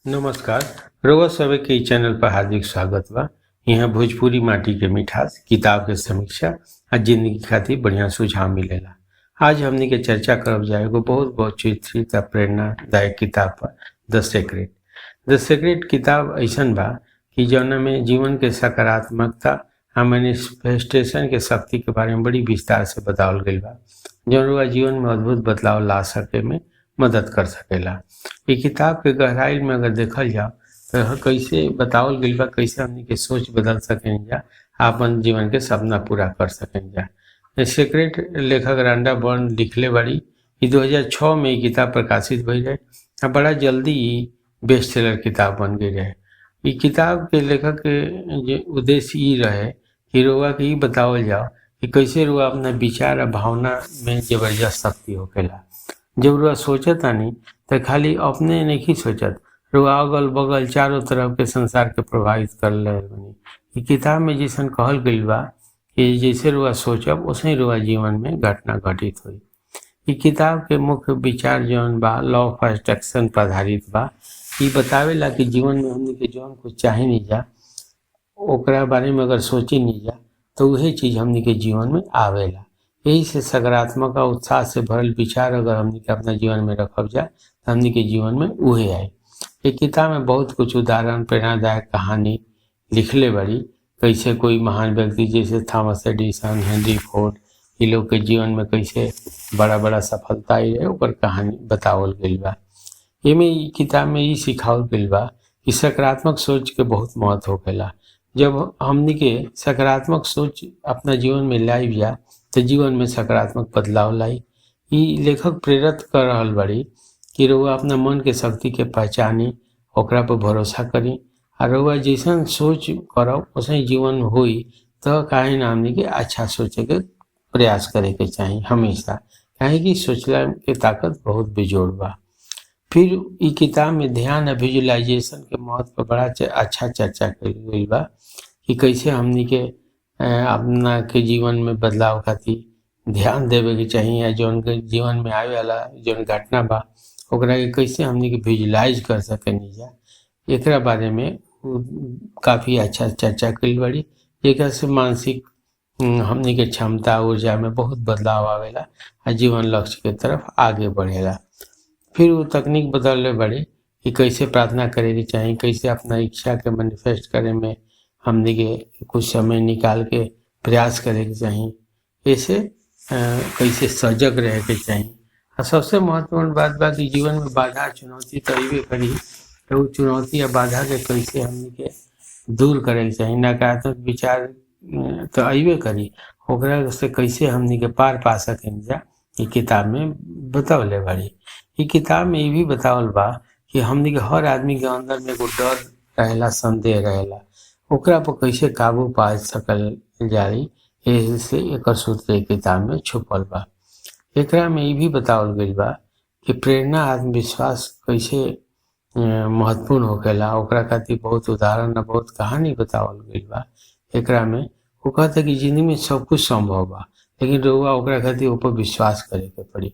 नमस्कार। रउआ सभे के इ चैनल पर हार्दिक स्वागत बा। यहाँ भोजपुरी माटी के मिठास, किताब के समीक्षा आ जिंदगी खातिर बढ़िया सुझाव मिलेला। आज हमनी के चर्चा करब जाए एगो बहुत चित्रित आ प्रेरणादायक किताब पर, द सीक्रेट। द सीक्रेट किताब ऐसन बा कि जौना में जीवन के सकारात्मकता आ मैनिफेस्टेशन के शक्ति के बारे में बड़ी विस्तार से बतावल गइल बा, जौन रउआ जीवन में अद्भुत बदलाव ला सके में मदद कर सकेला। ये किताब के गहराई में अगर देखल जाओ तो कैसे बतावल गइल बा, कैसे हमनी के सोच बदल सकें जा, आपन जीवन के सपना पूरा कर सकें जा। ये सीक्रेट लेखक रांडा बर्न लिखले बाड़ी। 2006 में ये किताब प्रकाशित भइल रहे आ बड़ा जल्दी ही बेस्ट सेलर किताब बन गई रहे। ये किताब के लेखक के उद्देश्य ये रहे कि रउआ के बतावल जाओ कि कैसे रउआ अपना विचार आ भावना में जबरदस्त शक्ति होकेला। जब रुआ सोचतानी तो खाली अपने नहीं सोचत, रुआ अगल बगल चारों तरफ के संसार के प्रभावित कर ले बनी। किताब में जैसन कहल गइल बा कि जैसे रुआ सोचब वैसे ही रुआ जीवन में घटना घटित हुई। ये किताब के मुख्य विचार जौन बा लॉ ऑफ अट्रैक्शन पर आधारित बा। ये बतावेला कि जीवन में हमने के जौन कुछ चाहे नहीं जा ओकरा बारे में अगर सोची नहीं जा तो वही चीज हमने के जीवन में आवेला। यही से सकारात्मक और उत्साह से भरल विचार अगर हमनी के अपना जीवन में रखब जाए तो हमनी के जीवन में उहे आए। ये किताब में बहुत कुछ उदाहरण, प्रेरणादायक कहानी लिखले बड़ी। कैसे कोई महान व्यक्ति जैसे थॉमस एडिसन, हेनरी फोर्ड, ये लोग के जीवन में कैसे बड़ा सफलता आई है ओकर कहानी बतावल गइल बा। एमे किताब में ये सिखावल गइल बा कि सकारात्मक सोच के बहुत महत्व होखेला। जब हमनी के सकारात्मक सोच अपना जीवन में लाई जा तो जीवन में सकारात्मक बदलाव लाई। ये लेखक प्रेरित कर रहल बड़ी कि रउआ अपना मन के शक्ति के पहचानी, ओकरा पर भरोसा करी और रउआ जैसन सोच करब वैसे जीवन होई। तो काहे ना हमनी के अच्छा सोचे के प्रयास करे के चाहिए हमेशा, काहे कि सोचला के ताकत बहुत बेजोड़ बा। फिर ई किताब में ध्यान और विजुअलाइजेशन के महत्व पर बड़ा अच्छा चर्चा करी गई बा कि कैसे हमनी के अपना के जीवन में बदलाव खातिर ध्यान देवे के चाहिए। जौन के जीवन में आवे वाला जौन घटना बा ओकरा के कैसे हमनी के विजुअलाइज कर सकेनी जा, एकरा बारे में काफ़ी अच्छा चर्चा कइल बड़ी। जेकरा से मानसिक हमनी के क्षमता ऊर्जा में बहुत बदलाव आवेला आ जीवन लक्ष्य के तरफ आगे बढ़ेला। फिर वो तकनीक बदलले बड़ी कि कैसे प्रार्थना करे के चाहिए, कैसे अपना इच्छा के मैनिफेस्ट करे में हमनी के कुछ समय निकाल के प्रयास करे के चाहिए। ऐसे कैसे सजग रहे के चाहिए। और सबसे महत्वपूर्ण बात बा कि जीवन में बाधा चुनौती तो अइबे करी, तो चुनौती या बाधा के कैसे हमनी के दूर करे के चाहिए। नकारात्मक विचार तो अइबे करी, ओकरा से कैसे हमनी के पार पा सकें जा, ये किताब में बतावले बड़ी। ये किताब में ये भी बतावल बा कि हमनी के हर आदमी के अंदर में एगो डर रहेला, संदेह रहेला, ओकरा पर कैसे काबू पा सकल जाई। ऐसे एकर सूत्र किताब में छुपल बा। एकरा में ये भी बतावल गइल बा कि प्रेरणा, आत्मविश्वास कैसे महत्वपूर्ण होखेला, ओकरा खातिर बहुत उदाहरण और बहुत कहानी बतावल गइल बा। एकरा में वो कहता कि जिंदगी में सब कुछ संभव बा, लेकिन रउआ ओकरा खातिर ऊपर विश्वास करे के पड़ी।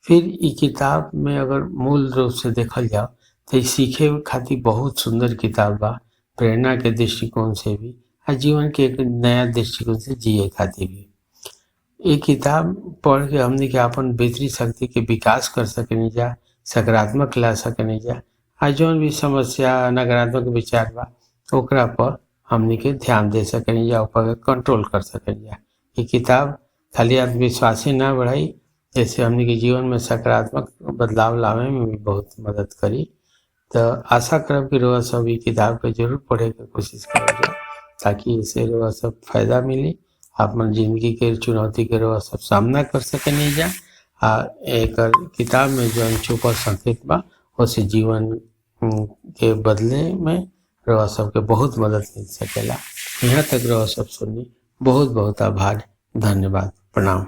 फिर ये किताब में अगर मूल रूप से देखल जाओ तो ये सीखे खातिर बहुत सुंदर किताब बा, प्रेरणा के दृष्टिकोण से भी और जीवन के एक नया दृष्टिकोण से जिए खातिर भी। ये किताब पढ़ के हमनी के अपन बेहतरी शक्ति के विकास कर सकेनी जा, सकारात्मक ला सकेनी जा। आज जौन भी समस्या नकारात्मक विचार बा ओकरा पर हमनी के ध्यान दे सकेनी जा, ऊपर कंट्रोल कर सकेनी जा। ये किताब खाली आत्मविश्वास ही ना बढ़ाई, जैसे हमनी के जीवन में सकारात्मक बदलाव लावे में भी बहुत मदद करी। तो आशा करब कि रउआ सब ये किताब के जरूर पढ़े के कोशिश करब जा, ताकि इससे रउआ सब फायदा मिली, अपन जिंदगी के चुनौती के रउआ सब सामना कर सकेनी जा। आ एक किताब में जौन छुपल संकेत बा उससे जीवन के बदले में रउआ सबके बहुत मदद मिल सकेला। यहाँ तक रउआ सब सुनी, बहुत आभार, धन्यवाद, प्रणाम।